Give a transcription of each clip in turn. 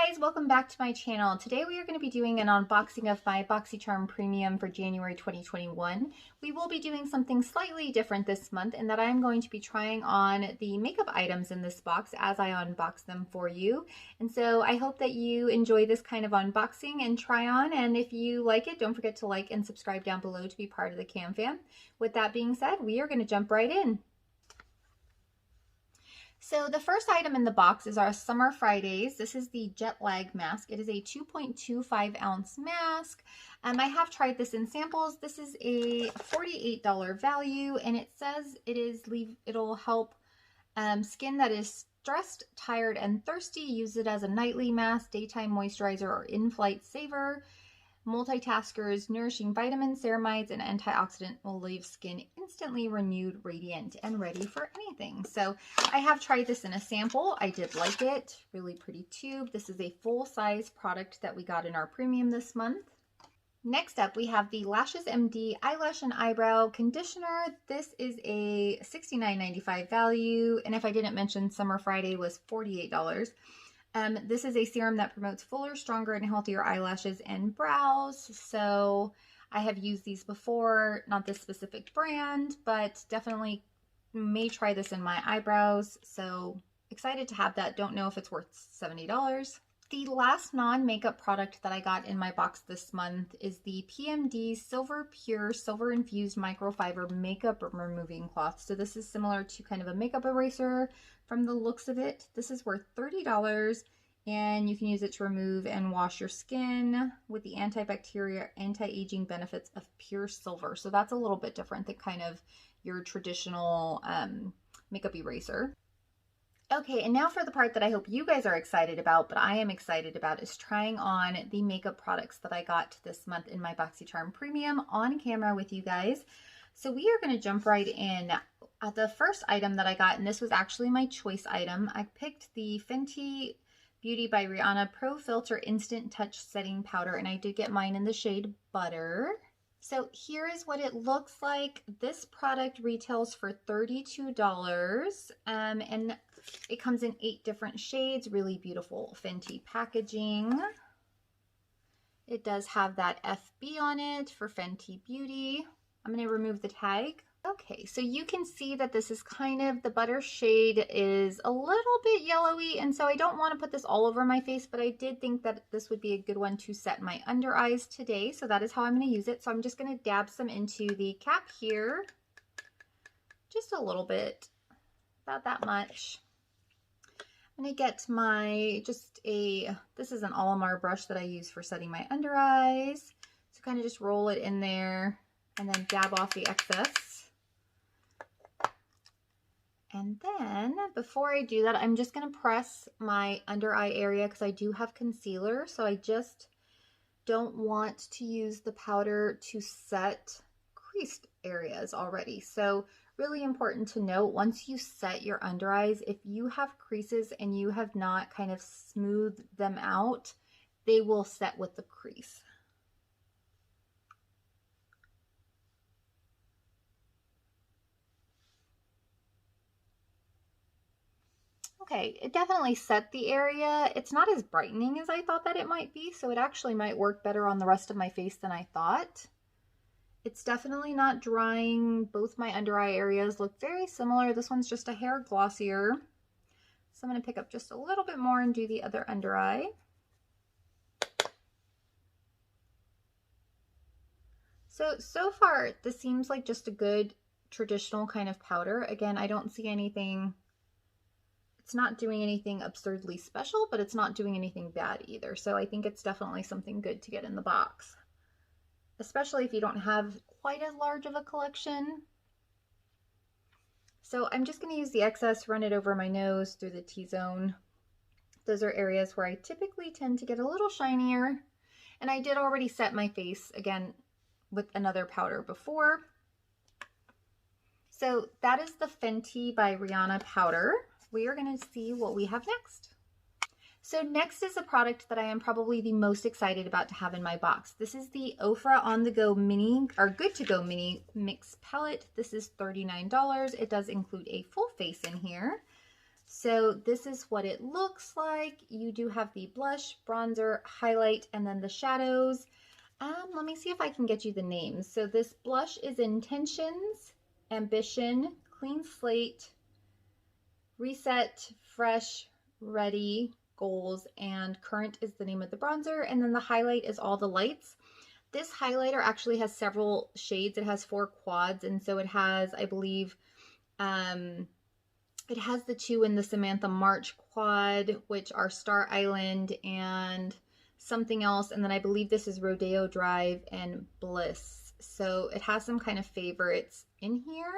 guys, welcome back to my channel. Today we are going to be doing an unboxing of my Boxycharm Premium for January 2021. We will be doing something slightly different this month in that I'm going to be trying on the makeup items in this box as I unbox them for you. And so I hope that you enjoy this kind of unboxing and try on, and if you like it, don't forget to like and subscribe down below to be part of the Cam Fam. With that being said, we are going to jump right in. So the first item in the box is our Summer Fridays. This is the Jet Lag mask. It is a 2.25 ounce mask. I have tried this in samples. This is a $48 value, and it says it'll help skin that is stressed, tired, and thirsty. Use it as a nightly mask, daytime moisturizer, or in-flight saver. Multitaskers, nourishing vitamins, ceramides, and antioxidant will leave skin instantly renewed, radiant, and ready for anything. So I have tried this in a sample. I did like it. Really pretty tube. This is a full-size product that we got in our premium this month. Next up, we have the Lashes MD Eyelash and Eyebrow Conditioner. This is a $69.95 value, and if I didn't mention, Summer Friday was $48. This is a serum that promotes fuller, stronger, and healthier eyelashes and brows. So I have used these before, not this specific brand, but definitely may try this in my eyebrows. So excited to have that. Don't know if it's worth $70. The last non-makeup product that I got in my box this month is the PMD Silver Pure Silver Infused Microfiber Makeup Removing Cloth. So this is similar to kind of a makeup eraser from the looks of it. This is worth $30, and you can use it to remove and wash your skin with the antibacterial, anti-aging benefits of pure silver. So that's a little bit different than kind of your traditional makeup eraser. Okay, and now for the part that I hope you guys are excited about, but I am excited about, is trying on the makeup products that I got this month in my Boxycharm Premium on camera with you guys. So we are going to jump right in. The first item that I got, and this was actually my choice item, I picked the Fenty Beauty by Rihanna Pro Filter Instant Touch Setting Powder, and I did get mine in the shade Butter. So here is what it looks like. This product retails for $32, and it comes in 8 different shades. Really beautiful Fenty packaging. It does have that FB on it for Fenty Beauty. I'm going to remove the tag. Okay, so you can see that this is kind of, the butter shade is a little bit yellowy, and so I don't want to put this all over my face, but I did think that this would be a good one to set my under eyes today, so that is how I'm going to use it. So I'm just going to dab some into the cap here, just a little bit, about that much. I'm going to get my, this is an Olimar brush that I use for setting my under eyes, so kind of just roll it in there and then dab off the excess. And then before I do that, I'm just going to press my under eye area because I do have concealer. So I just don't want to use the powder to set creased areas already. So really important to note, once you set your under eyes, if you have creases and you have not kind of smoothed them out, they will set with the crease. Okay, it definitely set the area. It's not as brightening as I thought that it might be, so it actually might work better on the rest of my face than I thought. It's definitely not drying. Both my under eye areas look very similar. This one's just a hair glossier. So I'm going to pick up just a little bit more and do the other under eye. So far, this seems like just a good traditional kind of powder. Again, I don't see anything. It's not doing anything absurdly special, but it's not doing anything bad either. So I think it's definitely something good to get in the box, especially if you don't have quite as large of a collection. So I'm just going to use the excess, run it over my nose through the T-zone. Those are areas where I typically tend to get a little shinier. And I did already set my face again with another powder before. So that is the Fenty by Rihanna powder. We are going to see what we have next. So next is a product that I am probably the most excited about to have in my box. This is the Ofra On The Go Mini, or Good To Go Mini Mix Palette. This is $39. It does include a full face in here. So this is what it looks like. You do have the blush, bronzer, highlight, and then the shadows. Let me see if I can get you the names. So this blush is Intentions, Ambition, Clean Slate, Reset, Fresh, Ready, Goals, and Current is the name of the bronzer. And then the highlight is All the Lights. This highlighter actually has several shades. It has 4 quads, and so it has, I believe, it has the 2 in the Samantha March quad, which are Star Island and something else. And then I believe this is Rodeo Drive and Bliss. So it has some kind of favorites in here.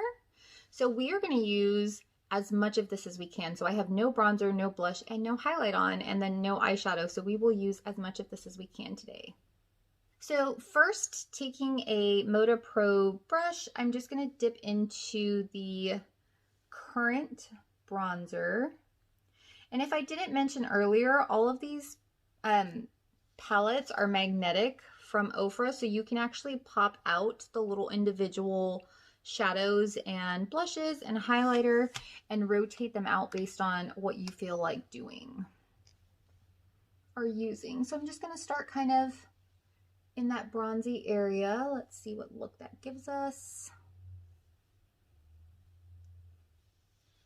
So we are going to use as much of this as we can. So I have no bronzer, no blush, and no highlight on, and then no eyeshadow. So we will use as much of this as we can today. So first, taking a Moda Pro brush, I'm just going to dip into the Current bronzer. And if I didn't mention earlier, all of these palettes are magnetic from Ofra, so you can actually pop out the little individual shadows and blushes and highlighter and rotate them out based on what you feel like doing or using. So I'm just going to start kind of in that bronzy area. Let's see what look that gives us.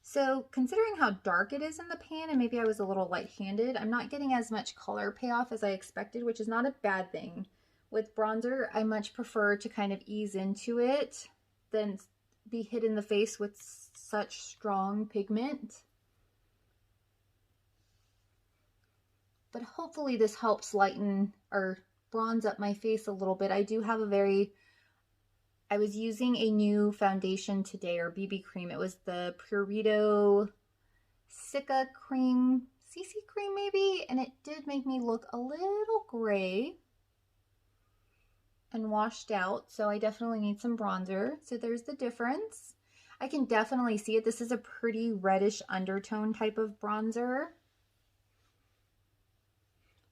So considering how dark it is in the pan, and maybe I was a little light-handed, I'm not getting as much color payoff as I expected, which is not a bad thing. With bronzer, I much prefer to kind of ease into it than be hit in the face with such strong pigment. But hopefully this helps lighten or bronze up my face a little bit. I do have I was using a new foundation today, or BB cream. It was the Purito Cica cream, CC cream maybe, and it did make me look a little gray and washed out, so I definitely need some bronzer. So there's the difference. I can definitely see it. This is a pretty reddish undertone type of bronzer.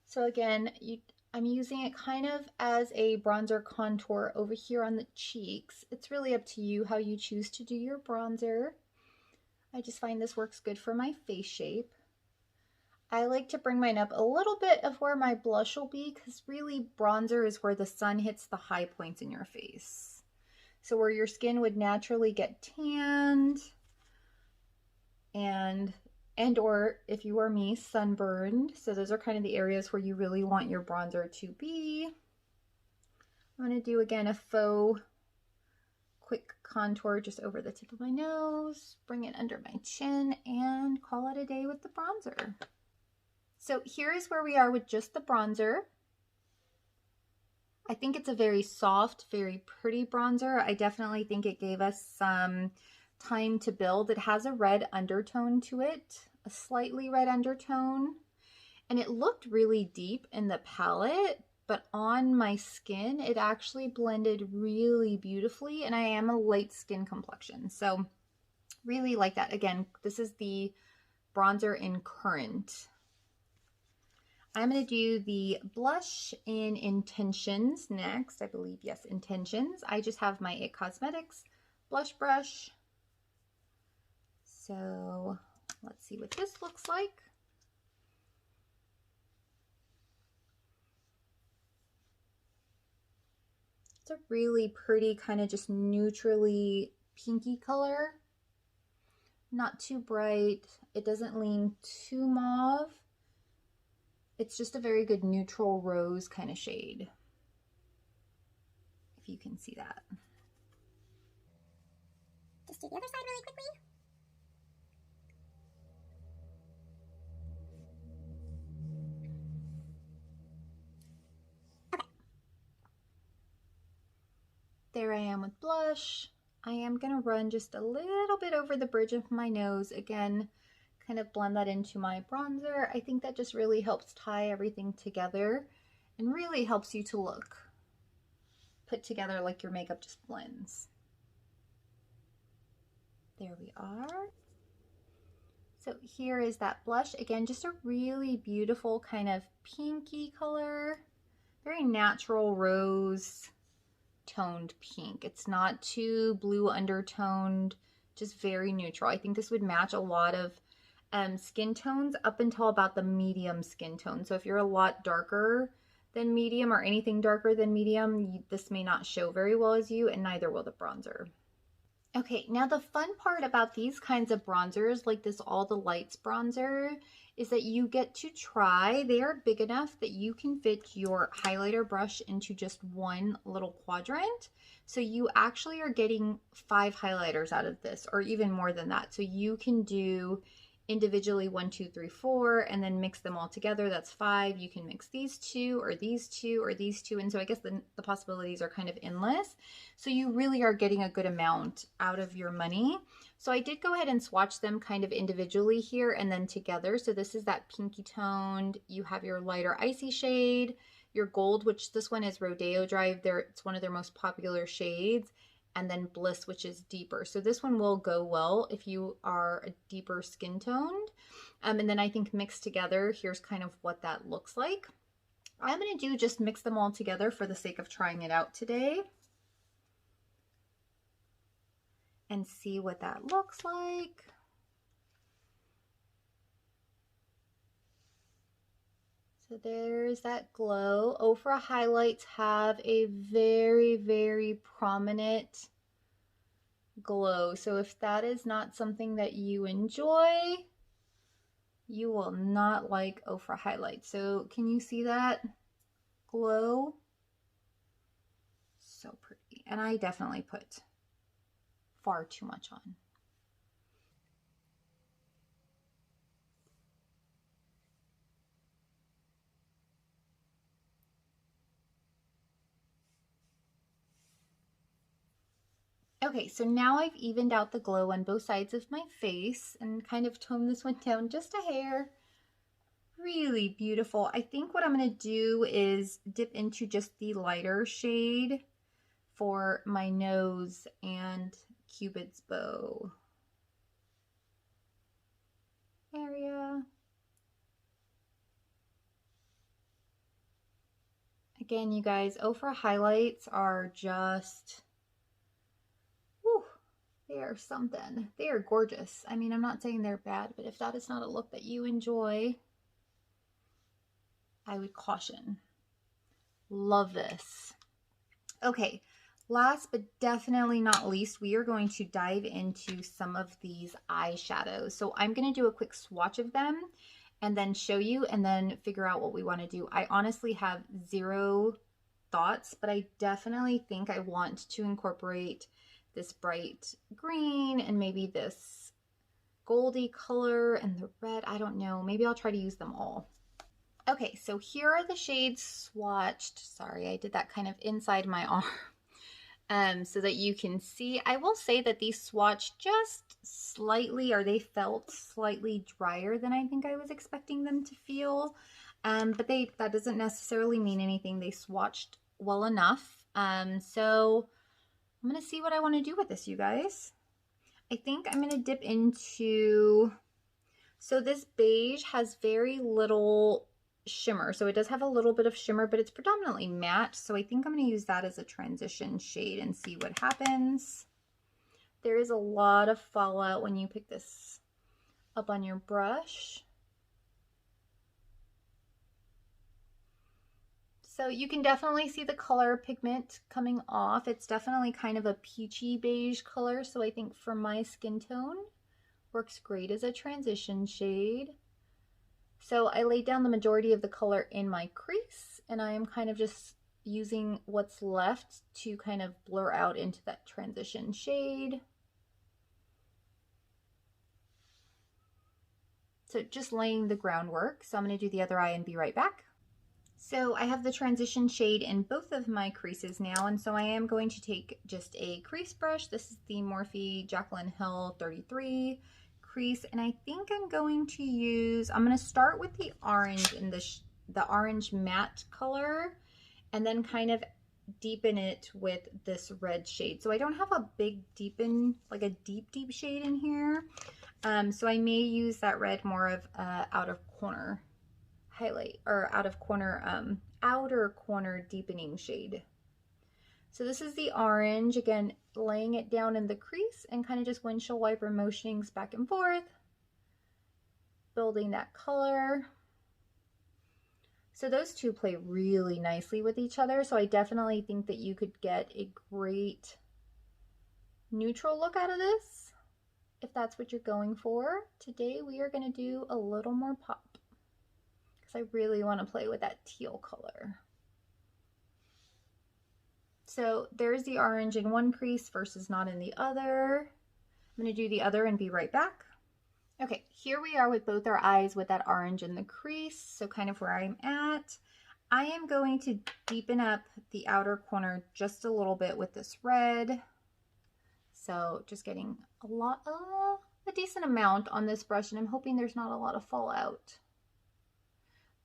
So again, I'm using it kind of as a bronzer contour over here on the cheeks. It's really up to you how you choose to do your bronzer. I just find this works good for my face shape. I like to bring mine up a little bit of where my blush will be, because really bronzer is where the sun hits the high points in your face. So where your skin would naturally get tanned and or if you are me, sunburned. So those are kind of the areas where you really want your bronzer to be. I'm going to do again a faux quick contour just over the tip of my nose, bring it under my chin, and call it a day with the bronzer. So here is where we are with just the bronzer. I think it's a very soft, very pretty bronzer. I definitely think it gave us some time to build. It has a red undertone to it, a slightly red undertone, and it looked really deep in the palette, but on my skin it actually blended really beautifully, and I am a light skin complexion, so really like that. Again, this is the bronzer in Current. I'm going to do the blush in Intentions next. I believe, yes, Intentions. I just have my IT Cosmetics blush brush. So let's see what this looks like. It's a really pretty kind of just neutrally pinky color. Not too bright. It doesn't lean too mauve. It's just a very good neutral rose kind of shade, if you can see that. Just do the other side really quickly. Okay. There I am with blush. I am going to run just a little bit over the bridge of my nose. Again, kind of blend that into my bronzer. I think that just really helps tie everything together and really helps you to look put together like your makeup just blends. There we are. So here is that blush. Again, just a really beautiful kind of pinky color, very natural rose toned pink. It's not too blue undertoned, just very neutral. I think this would match a lot of skin tones up until about the medium skin tone. So if you're a lot darker than medium or anything darker than medium, this may not show very well as you, and neither will the bronzer. Okay, now the fun part about these kinds of bronzers, like this All the Lights bronzer, is that you get to try. They are big enough that you can fit your highlighter brush into just one little quadrant. So you actually are getting 5 highlighters out of this, or even more than that. So you can do individually 1, 2, 3, 4, and then mix them all together. That's 5. You can mix these two or these two or these two. And so I guess the possibilities are kind of endless. So you really are getting a good amount out of your money. So I did go ahead and swatch them kind of individually here and then together. So this is that pinky toned. You have your lighter icy shade, your gold, which this one is Rodeo Drive. It's one of their most popular shades. And then Bliss, which is deeper. So this one will go well if you are a deeper skin toned. And then I think mixed together, here's kind of what that looks like. I'm going to just mix them all together for the sake of trying it out today. And see what that looks like. So there's that glow. Ofra highlights have a very, very prominent glow. So if that is not something that you enjoy, you will not like Ofra highlights. So can you see that glow? So pretty. And I definitely put far too much on. Okay, so now I've evened out the glow on both sides of my face and kind of toned this one down just a hair. Really beautiful. I think what I'm going to do is dip into just the lighter shade for my nose and Cupid's bow area. Again, you guys, Ofra highlights are just, whew, they are something. They are gorgeous. I mean, I'm not saying they're bad, but if that is not a look that you enjoy, I would caution. Love this. Okay, last but definitely not least, we are going to dive into some of these eyeshadows. So I'm going to do a quick swatch of them and then show you and then figure out what we want to do. I honestly have zero thoughts, but I definitely think I want to incorporate this bright green and maybe this goldy color and the red. I don't know. Maybe I'll try to use them all. Okay, so here are the shades swatched. Sorry, I did that kind of inside my arm so that you can see. I will say that these swatched just slightly, or they felt slightly drier than I think I was expecting them to feel. But that doesn't necessarily mean anything. They swatched well enough. So I'm going to see what I want to do with this, you guys. I think I'm going to dip into, so this beige has very little shimmer. So it does have a little bit of shimmer, but it's predominantly matte. So I think I'm going to use that as a transition shade and see what happens. There is a lot of fallout when you pick this up on your brush. So you can definitely see the color pigment coming off. It's definitely kind of a peachy beige color. So I think for my skin tone, works great as a transition shade. So I laid down the majority of the color in my crease, and I am kind of just using what's left to kind of blur out into that transition shade. So just laying the groundwork. So I'm going to do the other eye and be right back. So I have the transition shade in both of my creases now, and so I am going to take just a crease brush. This is the Morphe Jaclyn Hill 33 crease, and I think I'm going to start with the orange in the orange matte color, and then kind of deepen it with this red shade. So I don't have a big deepen, like a deep shade in here. So I may use that red more of out of corner highlight, or outer corner deepening shade. So this is the orange, again, laying it down in the crease and kind of just windshield wiper motionings back and forth. building that color. So those two play really nicely with each other. So I definitely think that you could get a great neutral look out of this if that's what you're going for. Today we are going to do a little more pop because I really want to play with that teal color. So there's the orange in one crease versus not in the other. I'm going to do the other and be right back. Okay, here we are with both our eyes with that orange in the crease, so kind of where I'm at. I am going to deepen up the outer corner just a little bit with this red. So just getting a decent amount on this brush, and I'm hoping there's not a lot of fallout.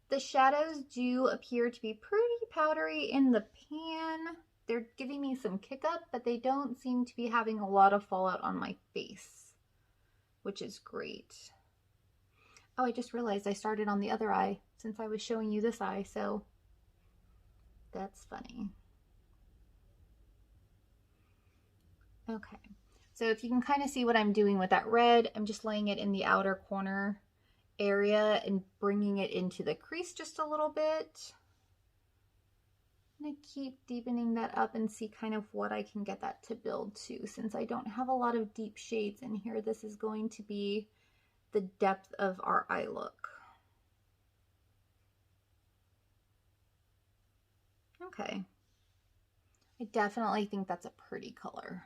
The shadows do appear to be pretty powdery in the pan. They're giving me some kick up, but they don't seem to be having a lot of fallout on my face, which is great. Oh, I just realized I started on the other eye since I was showing you this eye, so that's funny. Okay, so if you can kind of see what I'm doing with that red, I'm just laying it in the outer corner area and bringing it into the crease just a little bit. I'm going to keep deepening that up and see kind of what I can get that to build to. Since I don't have a lot of deep shades in here, this is going to be the depth of our eye look. Okay. I definitely think that's a pretty color.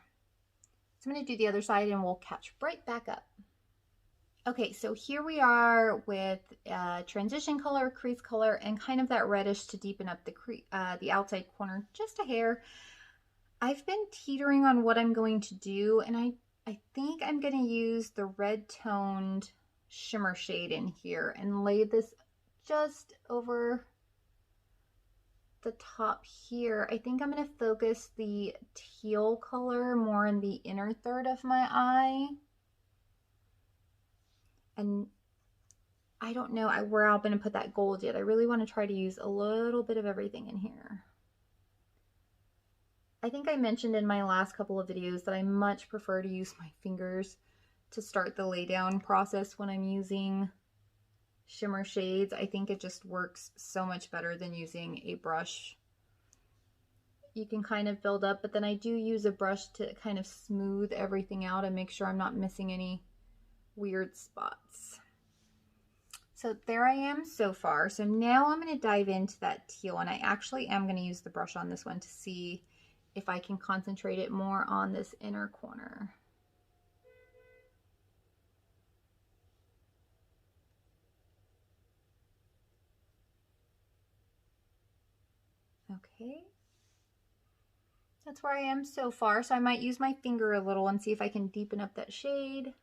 So I'm going to do the other side and we'll catch right back up. Okay, so here we are with transition color, crease color, and kind of that reddish to deepen up the outside corner just a hair. I've been teetering on what I'm going to do, and I think I'm going to use the red toned shimmer shade in here and lay this just over the top here. I think I'm going to focus the teal color more in the inner third of my eye. And I don't know where I'm going to put that gold yet. I really want to try to use a little bit of everything in here. I think I mentioned in my last couple of videos that I much prefer to use my fingers to start the lay down process when I'm using shimmer shades. I think it just works so much better than using a brush. You can kind of build up, but then I do use a brush to kind of smooth everything out and make sure I'm not missing any weird spots. So there I am so far. So now I'm going to dive into that teal, and I actually am going to use the brush on this one to see if I can concentrate it more on this inner corner. Okay. That's where I am so far. So I might use my finger a little and see if I can deepen up that shade.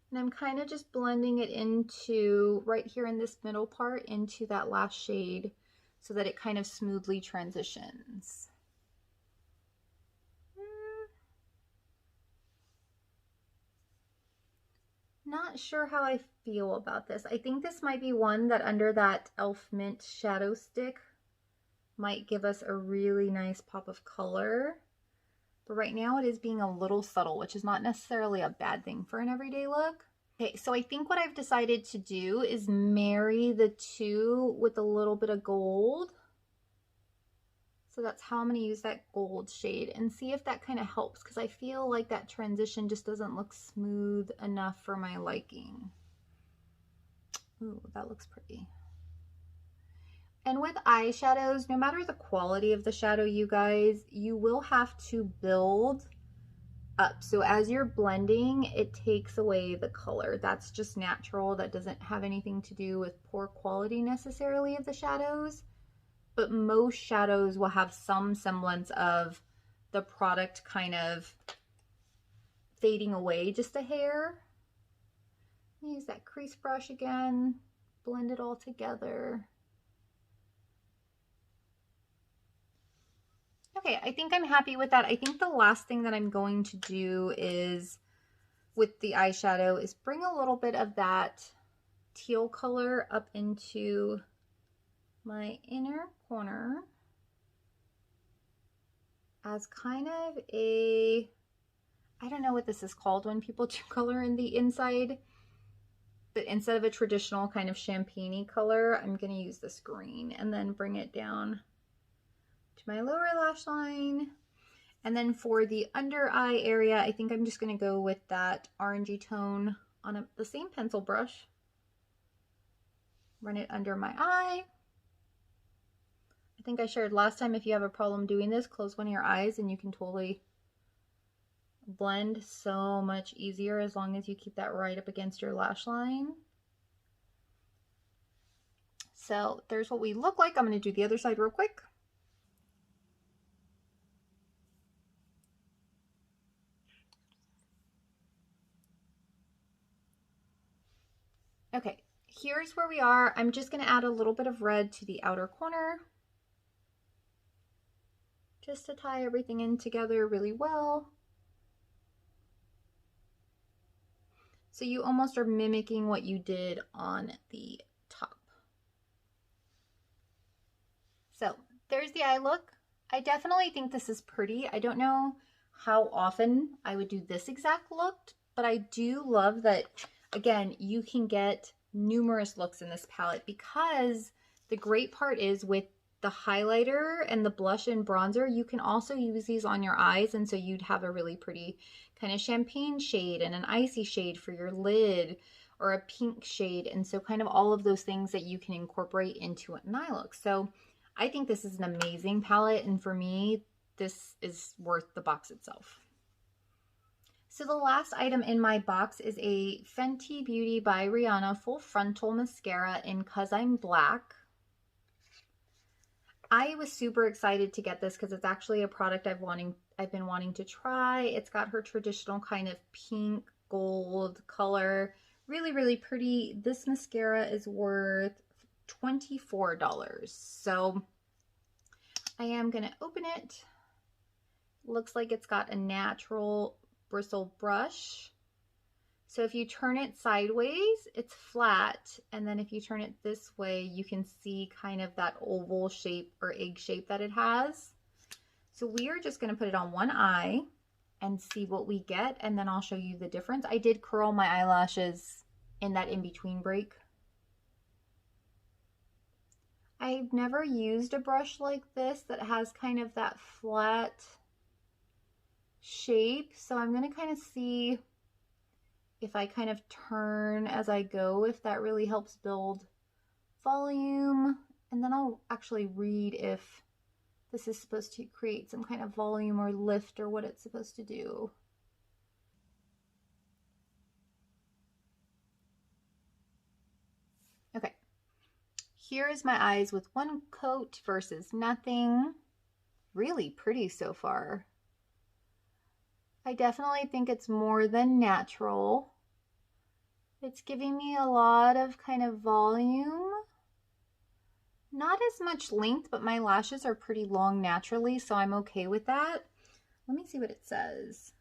And I'm kind of just blending it into right here in this middle part into that last shade so that it kind of smoothly transitions. Not sure how I feel about this. I think this might be one that under that Elf Mint shadow stick might give us a really nice pop of color. But right now it is being a little subtle, which is not necessarily a bad thing for an everyday look. Okay, so I think what I've decided to do is marry the two with a little bit of gold. So that's how I'm going to use that gold shade and see if that kind of helps, because I feel like that transition just doesn't look smooth enough for my liking. Ooh, that looks pretty. And with eyeshadows, no matter the quality of the shadow, you guys, you will have to build up. So as you're blending, it takes away the color. That's just natural. That doesn't have anything to do with poor quality necessarily of the shadows. But most shadows will have some semblance of the product kind of fading away just a hair. Use that crease brush again, blend it all together. Okay, I think I'm happy with that. I think the last thing that I'm going to do is, with the eyeshadow, is bring a little bit of that teal color up into my inner corner as kind of a, I don't know what this is called when people do color in the inside, but instead of a traditional kind of champagne-y color, I'm going to use this green and then bring it down to my lower lash line. And then for the under eye area, I think I'm just going to go with that orangey tone on the same pencil brush. Run it under my eye. I think I shared last time, if you have a problem doing this, close one of your eyes and you can totally blend so much easier as long as you keep that right up against your lash line. So there's what we look like. I'm going to do the other side real quick. Okay, here's where we are. I'm just going to add a little bit of red to the outer corner, just to tie everything in together really well. So you almost are mimicking what you did on the top. So there's the eye look. I definitely think this is pretty. I don't know how often I would do this exact look, but I do love that, again, you can get numerous looks in this palette, because the great part is with the highlighter and the blush and bronzer, you can also use these on your eyes, and so you'd have a really pretty kind of champagne shade and an icy shade for your lid, or a pink shade, and so kind of all of those things that you can incorporate into an eye look. So I think this is an amazing palette, and for me, this is worth the box itself. So the last item in my box is a Fenty Beauty by Rihanna Full Frontal Mascara in 'Cause I'm Black. I was super excited to get this because it's actually a product I've been wanting to try. It's got her traditional kind of pink gold color. Really, really pretty. This mascara is worth $24. So I am going to open it. Looks like it's got a natural bristle brush. So if you turn it sideways, it's flat, and then if you turn it this way, you can see kind of that oval shape or egg shape that it has. So we are just going to put it on one eye and see what we get, and then I'll show you the difference. I did curl my eyelashes in that in-between break. I've never used a brush like this that has kind of that flat shape, so I'm going to kind of see if I kind of turn as I go, if that really helps build volume. And then I'll actually read if this is supposed to create some kind of volume or lift or what it's supposed to do. Okay, here is my eyes with one coat versus nothing. Really pretty so far. I definitely think it's more than natural. It's giving me a lot of kind of volume. Not as much length, but my lashes are pretty long naturally, so I'm okay with that. Let me see what it says.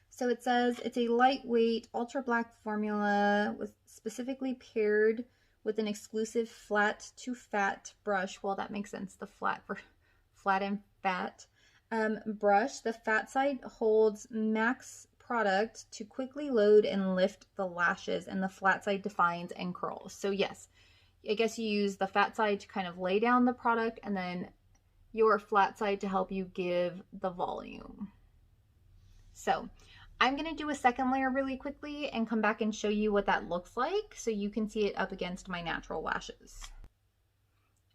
So it says it's a lightweight, ultra black formula with specifically paired with an exclusive flat to fat brush. Well, that makes sense. The flat and fat. Brush. The fat side holds max product to quickly load and lift the lashes, and the flat side defines and curls. So yes, I guess you use the fat side to kind of lay down the product, and then your flat side to help you give the volume. So I'm going to do a second layer really quickly and come back and show you what that looks like so you can see it up against my natural lashes.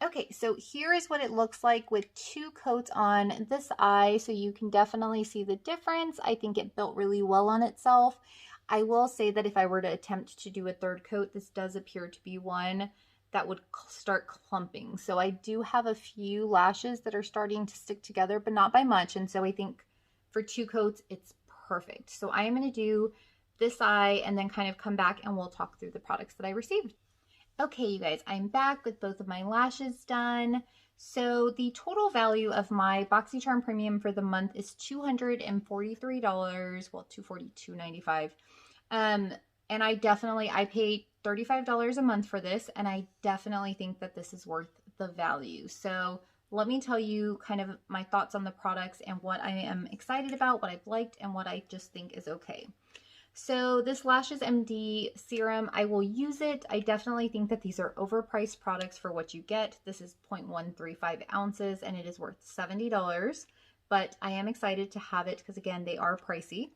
Okay, so here is what it looks like with two coats on this eye, so you can definitely see the difference. I think it built really well on itself. I will say that if I were to attempt to do a third coat, this does appear to be one that would start clumping. So I do have a few lashes that are starting to stick together, but not by much. And so I think for two coats, it's perfect. So I am going to do this eye and then kind of come back and we'll talk through the products that I received. Okay, you guys, I'm back with both of my lashes done. So the total value of my Boxycharm Premium for the month is $243. Well, $242.95. And I paid $35 a month for this, and I definitely think that this is worth the value. So let me tell you kind of my thoughts on the products and what I am excited about, what I've liked, and what I just think is okay. So this Lashes MD serum, I will use it. I definitely think that these are overpriced products for what you get. This is 0.135 ounces and it is worth $70, but I am excited to have it because again, they are pricey.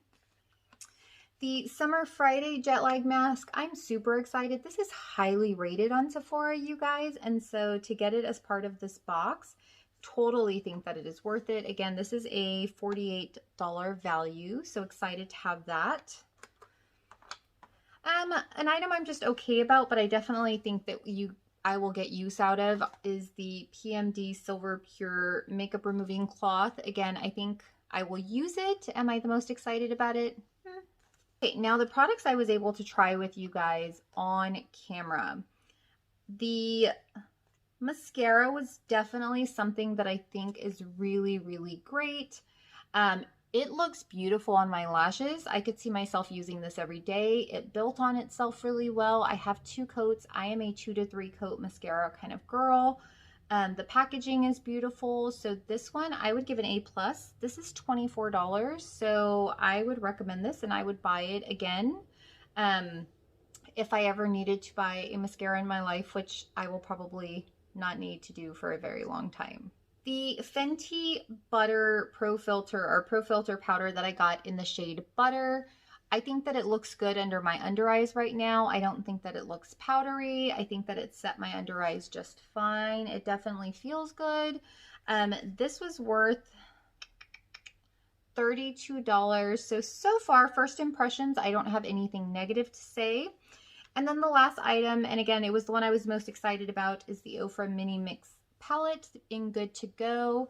The Summer Friday Jet Lag Mask, I'm super excited. This is highly rated on Sephora, you guys, and so to get it as part of this box, totally think that it is worth it. Again, this is a $48 value, so excited to have that. An item I'm just okay about, but I definitely think that I will get use out of is the PMD Silver Pure Makeup Removing Cloth. Again, I think I will use it. Am I the most excited about it? Okay, now the products I was able to try with you guys on camera. The mascara was definitely something that I think is really, really great. It looks beautiful on my lashes. I could see myself using this every day. It built on itself really well. I have 2 coats. I am a 2 to 3 coat mascara kind of girl. The packaging is beautiful. So this one, I would give an A+. This is $24. So I would recommend this and I would buy it again. If I ever needed to buy a mascara in my life, which I will probably not need to do for a very long time. The Fenty Butter Pro Filter powder that I got in the shade Butter, I think that it looks good under my under eyes right now. I don't think that it looks powdery. I think that it set my under eyes just fine. It definitely feels good. This was worth $32. So far, first impressions, I don't have anything negative to say. And then the last item, and again, it was the one I was most excited about, is the Ofra Mini Mix palette in Good to Go.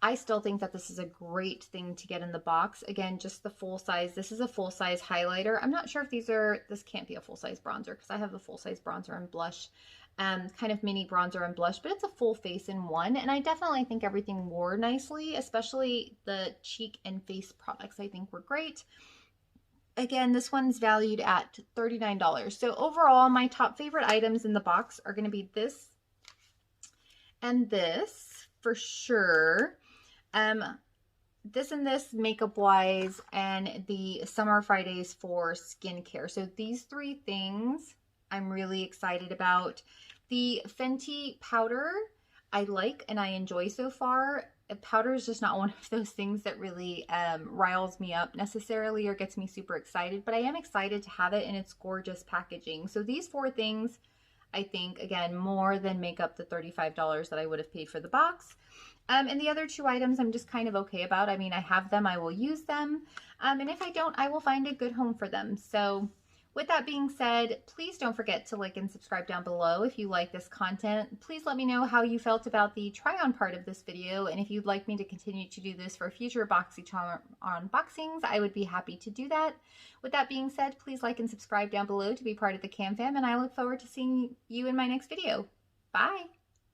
I still think that this is a great thing to get in the box. Again, just the full size. This is a full size highlighter. I'm not sure if this can't be a full size bronzer because I have a full size bronzer and blush, kind of mini bronzer and blush, but it's a full face in one. And I definitely think everything wore nicely, especially the cheek and face products I think were great. Again, this one's valued at $39. So overall, my top favorite items in the box are going to be this and this for sure. This and this makeup wise, and the Summer Fridays for skincare. So these 3 things I'm really excited about. The Fenty powder I like and I enjoy so far. Powder is just not one of those things that really riles me up necessarily or gets me super excited, but I am excited to have it in its gorgeous packaging. So these 4 things, I think, again, more than make up the $35 that I would have paid for the box. And the other 2 items I'm just kind of okay about. I mean, I have them, I will use them. And if I don't, I will find a good home for them. So with that being said, please don't forget to like and subscribe down below if you like this content. Please let me know how you felt about the try-on part of this video, and if you'd like me to continue to do this for future Boxycharm unboxings, I would be happy to do that. With that being said, please like and subscribe down below to be part of the Cam Fam, and I look forward to seeing you in my next video. Bye!